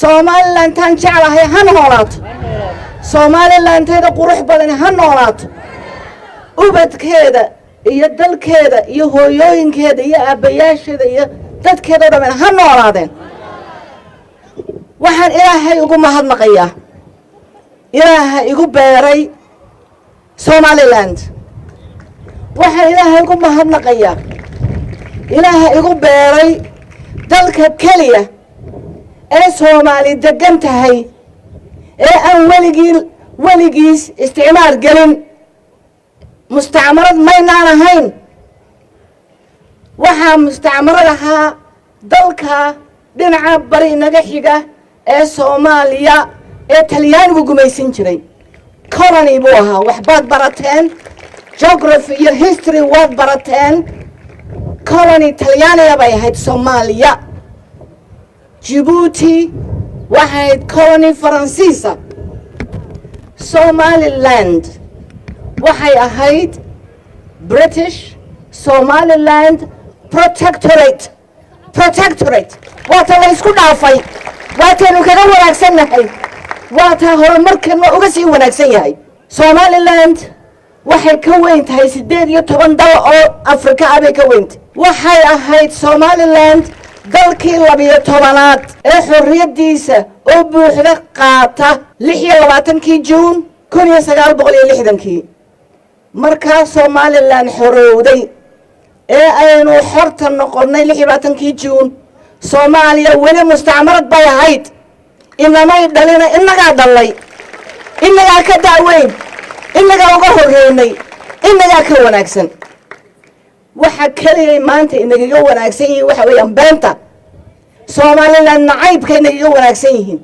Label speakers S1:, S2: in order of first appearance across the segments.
S1: Somaliland tan jeclahay ha noolaato Somaliland teeda qurux badan ha noolaato ubadkeeda iyo dalkeeda iyo hooyooyinkeeda iyo aabayaasheeda iyo dadkeeda dhammaan ha noolaadeen waxaan ilaahay ugu mahadnaqayaa ilaahay igu beeray Somaliland waxaan ilaahay ugu mahadnaqayaa ilaahay igu beeray dalka kaliya ee Soomaali degan tahay ee aan weligiis isticmaal gelin mustacmarad maynaan ahayn waxaa mustacmarad ahaa dalka dhinaca bari naga xiga ee Soomaaliya ee Talyaanigu gumaysan jiray colony buu ahaa waxbaad barateen geography iyo history waad barateen colony Talyaaniga bay ahayd Soomaaliya Djibouti waxayd colony Faransiisa Somaliland waxay ahayd British Somaliland protectorate waata la isku dhaafay waataynu kaga wanaagsanahay waata horumarkeena uga sii wanaagsan yahay Somaliland waxay ka weyn tahay 18 dal oo Afrika ah bay ka weyntahay waxay ahayd Somaliland dalkii 12aad ee xorriyadiisa oo buuxda qaata 26 June 1960 markaa Somaliland xorowday ee aynu xorta noqonnay 26 June Soomaaliya weli mustacmarad bay ahayd inamay dhalina inaga dhalay inaga ka daaweyn inaga uga horeynay inaga ka wanaagsan waxa kaliya maanta inaga wanaagsan yihiin waxa weeyaan beenta Somaliland nacaybka inaga wanaagsan yihiin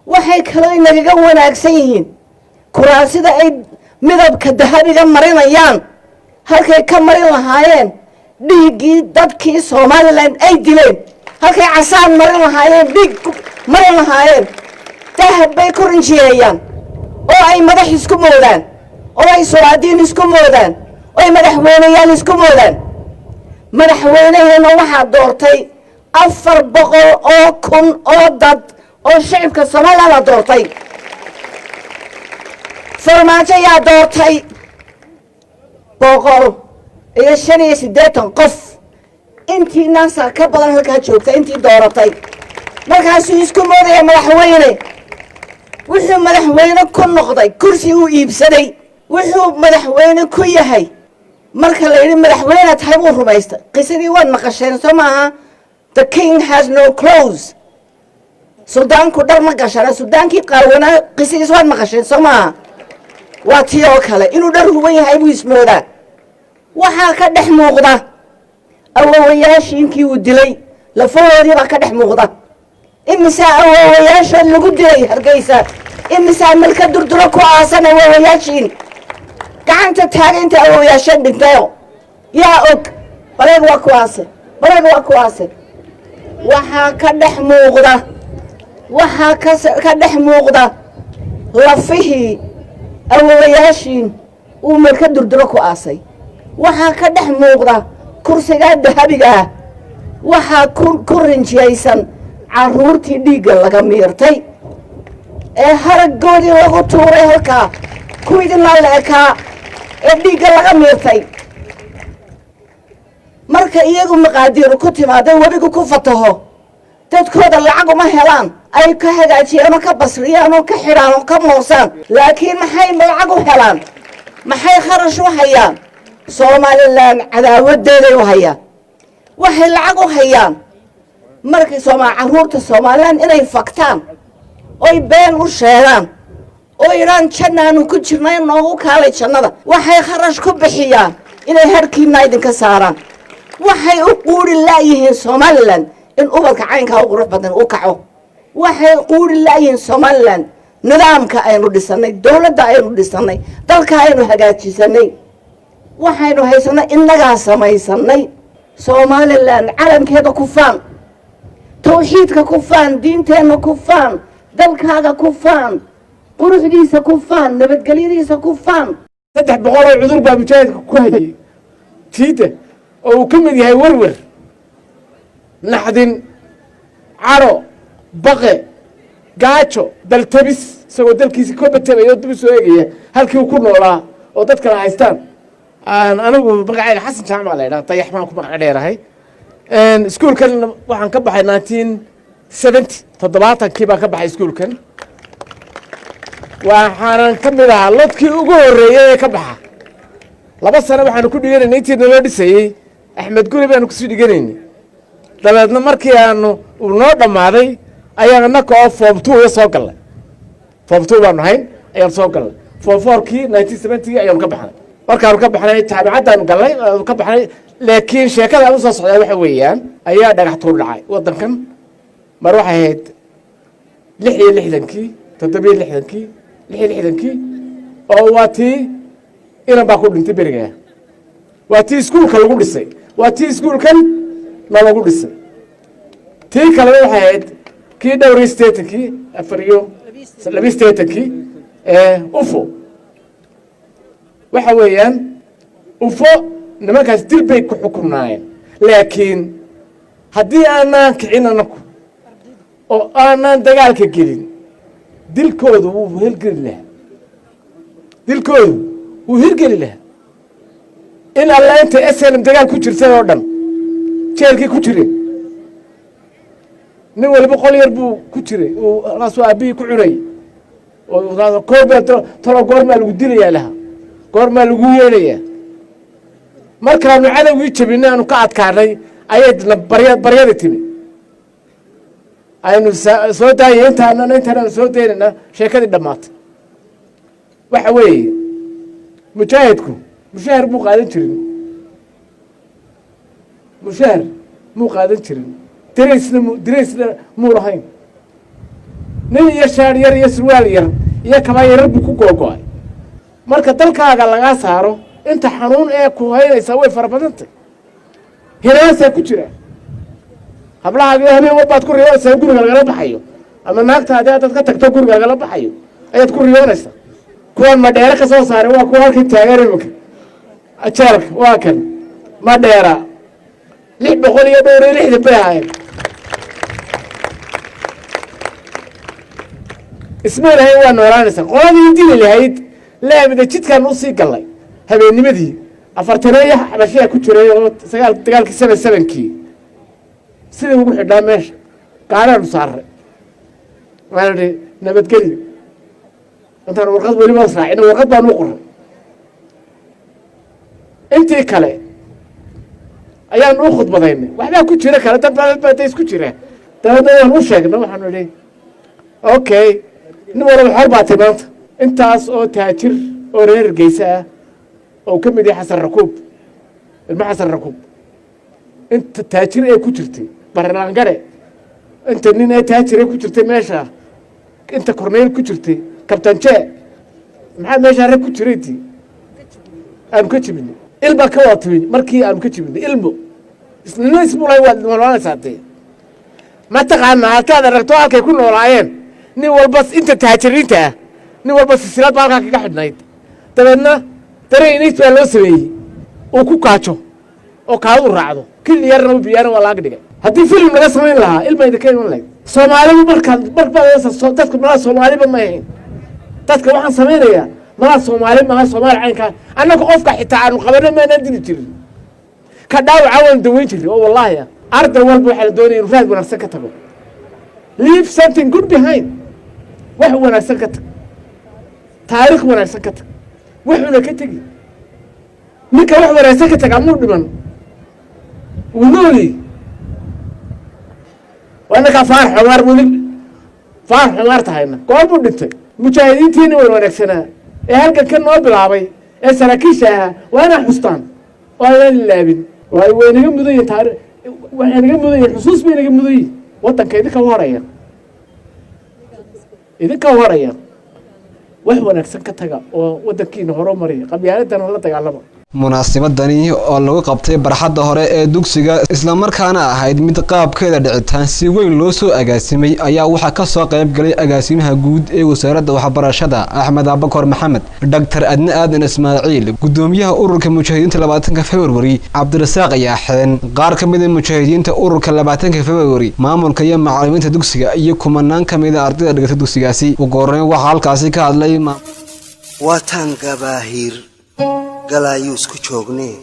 S1: waxay kale inaga wanaagsan yihiin kuraasida ay midabka dahabiga marinayaan halkay ka marin lahaayeen dhiigii dadkii Somaliland ay dileen halkay casaan marin lahaayeen dhiig marin lahaayeen dahab bay ku rinjiyayaan oo ay madax isku moodaan oo ay soomaaliyiin isku moodaan oo ay madaxweynayaal isku moodaan madaxweynaheena waxa doortay 400,000 oo dad oo shacabka Soomaaliland doortay farmaajo yaa doortay 185 qof intii naasa ka badan halka joogta intii dooratay markaas isku moodaya madaxweyne wuxuu madaxweyne ku noqday kursi uu iibsaday wuxuu madaxweyne ku yahay marka la yiri madaxweyne tahay uu rumaysta qisadii waan maqasheen Soomaha the king has no clothes Suudaanku dhar ma gashana Suudaankii qaawana qisigiis waan maqasheen Soomaha waa tii oo kale inuu dhar huban yahay buu ismoodaa waxa ka dhex muuqda awoowayaashiinkii uu dilay lafoodii baa ka dhex muuqda imisa awoowayaasha lagu dilay Hargeysa imisa malka durduro ku aasan awoowayaashiin gacanta taageenta awoowayaasha dhintay yaa og bareeg waa kuwaase waxa ka dhex muuqda lafihii awoowayaashiin uu malka durduro ku aasay waxa ka dhex muuqda kursiga dahabiga waxa ku rinjiyaysan caruurtii dhiigga laga miirtay ee haragoodii lagu tuuray halka kuwii naalka ee dhiigga laga miirtay marka iyagu maqaadiir ku timaado wabigu ku fataho dadkooda lacag uma helaan ay ka hagaajiyaan oo ka basriyaan oo ka xiraan oo ka moosaan laakiin maxay lacag u helaan maxay kharash u hayaan Somaliland cadaawadeeday u hayaan waxay lacag u hayaan markii caruurta Somaliland inay faktaan oo been u sheegaan oo iraan jannadu ku jirnay noogu kaalay jannada waxay kharash ku bixiyaan inay harkiina idinka saaraan waxay u quuri laayihiin Somaliland in ubadka caynka u qurux badan u kaco waxay quuri laayihiin Somaliland nidaamka aynu dhisanay dawladda aynu dhisanay dalka aynu hagaajisanay waxaynu haysanay inaga samaysanay Somaliland calankeeda ku faan tawxiidka ku faan diinteena ku faan dalkaaga ku faan quruxdiisa ku faan nabadgelyadiisa ku faan
S2: 300 cudur baa mujaahidka ku hayay tiida oo ka mid yahay warwar naxdin caro baqe gaajo daltabis isagoo dalkiisi ka batabaya oo dib u soo eegaya halkii uu ku noolaa oo dad kale haystaan anigu magacayga xasan jaamac la yidhaha dayax baan ku magac dheerahay iskuulkan waxaan ka baxay 1970 baan ka baxay iskuulkan waxaanan ka mid ahaa lodkii ugu horreeyey ee ka baxa 2 sano waxaanu ku dhiganaynay intii naloo dhisayey axmed guri baanu kusii dhiganaynay dabeedna markii aanu uu noo dhammaaday ayaan annaka oo form 2 soo gallay form 2 baanu hayn ayaan soo gallay form 4kii 1970 ayaanu ka baxnay markaanu ka baxnay jaamacaddaanu gallay ka baxnay laakiin sheekada aan u soo socdaa waxa weeyaan ayaa dhagax tuur dhacay waddankan mar waxay ahayd 66kii 67kii 66kii oo waa tii inan baa ku dhintay berigaa waa tii iskuulka lagu dhisay waa tii iskuulkan na lagu dhisay tii kalena waxay ahayd kii dhowr statenkii 4 statenkii ufo waxa weeyaan ufo nimankaas dil bay ku xukumnaayeen laakiin haddii aanaan kicin anaku oo aanaan dagaalka gelin dilkoodu wuu hirgeli lahaa dilkoodu wuu hirgeli lahaa in alla inta slm dagaal ku jirtay oo dhan jeelkii ku jireen nin waliba qol yar buu ku jiray halkaasuu aabbihii ku cunay oo koorbaa talo goormaa lagu dilayaa lahaa goormaa lagu yeedhayaa markaanu cadowgii jabinay aanu ka adkaanay ayaydna baryada timi aynu soo daayay intaanaanu soo daynayna sheekadii dhammaatay waxa weeye mujaahidku mushahar muu qaadan jirin mushahar muu qaadan jirin diraysna muu lahayn nin iyo shaar yar iyo surwaal yar iyo kaba yarar buu ku googo-ay marka dalkaaga lagaa saaro inta xanuun ee ku haynaysaa way fara badantay hinaasaa ku jira hablahaaga habeen walbaad ku riyoonaysaa guriga lagala baxayo ama naagtaadi haddaad ka tagto guriga lagala baxayo ayaad ku riyoonaysaa kuwaan madheere ka soo saaray waa kuwa halkii taagan iminka jeelka waa kan madheera 660 bay ahaayeen ismailahay waa noolaanaysaa qoladii dili lahayd laamida jidkaan usii gallay habeennimadii 40 xabashiyaa ku jiray oo dagaalkii 77kii sidii ugu xidhaa meesha gaaraanu saaray waxaan idhi nabadgelyo intaan warqad weliba raacina warqad baan u qoray intii kale ayaan u khudbadaynay waxbaa ku jira kale dad baa isku jira dabeedna ayaan u sheegnay waxaanu idhi okay nin walaba xor baatay maanta intaas oo taajir oo reer Hargeysa ah oo ka mid yahay xasan rakuub ilma xasan rakuub inta taajir ee ku jirtay barnaangare inta nin ee taajir ee ku jirtay meesha inta korneyl ku jirtay kabtan jee maxaa meesha rag ku jireetii aan ka jibin ilba ka waatay markii aan ka jibin ilmo ismulay waa noolaanaysaatay ma taqaana halkaad aragto halkay ku noolaayeen nin walba inta taajiriinta ah nin walba silsilad baa halkaa kaga xidhnayd dabeedna dareenis baa loo sameeyey oo ku kaajo oo kaadu raacdo kili yarna biyana waa laga dhigay haddii film laga samayn lahaa ilma idinka iman lahayd soomaalidu markaa dadku malaa soomaaliba ma ahayn dadka waxaan samaynayaa malaa soomaali maaha soomaali caynkaa annaga qofka xitaa aanu qabano maanaan dili jirin ka dhaawaca waan daweyn jirin oo wallaahi arday walba waxaa la doonaya inuu raad wanaagsan ka tago leave something good behind wax wanaagsan ka tag taariikh wanaagsan ka tag wuxuuna ka tegi ninka wax wanaagsan ka tagaa muu dhiman wuu nooli waa ninkaa faar xumaar weli faar xumaar tahayna goor buu dhintay mujaahidiintiina way wanaagsanaa ee halkan ka noo bilaabay ee saraakiisha ahaa waa inaan xustaan oo aynaan ilaabin way naga mudan yihin taariikh waxay naga mudan yihin xusuus bay naga mudan yihin waddanka idinka horaya wax wanaagsan ka taga oo waddankiina horumariya qabyaaladana la dagaalama
S3: munaasabadani oo lagu qabtay barxadda hore ee dugsiga isla markaana ahayd mid qaabkeeda dhicitaan si weyn loo soo agaasimay ayaa waxa ka soo qayb galay agaasimaha guud ee wasaaradda waxbarashada Axmed Abakar Maxamed Dr. Adna Aadan Ismaaciil gudoomiyaha ururka mujaahidiinta 20 February Cabdirasaaq Yaxeen qaar ka mid ah mujaahidiinta ururka 20 February maamulka iyo macallimiinta dugsiga iyo kumanaan ka mid ah ardayda dhigata dugsigaasi ugu horeyn waxa halkaasi ka hadlay
S4: waataan gabaahir galayus ku joognee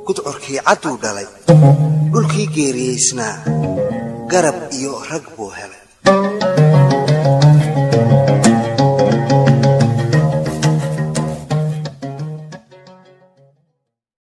S4: gudcurkii cad u dhalay dhulkii geeriyeysnaa garab iyo rag buu helay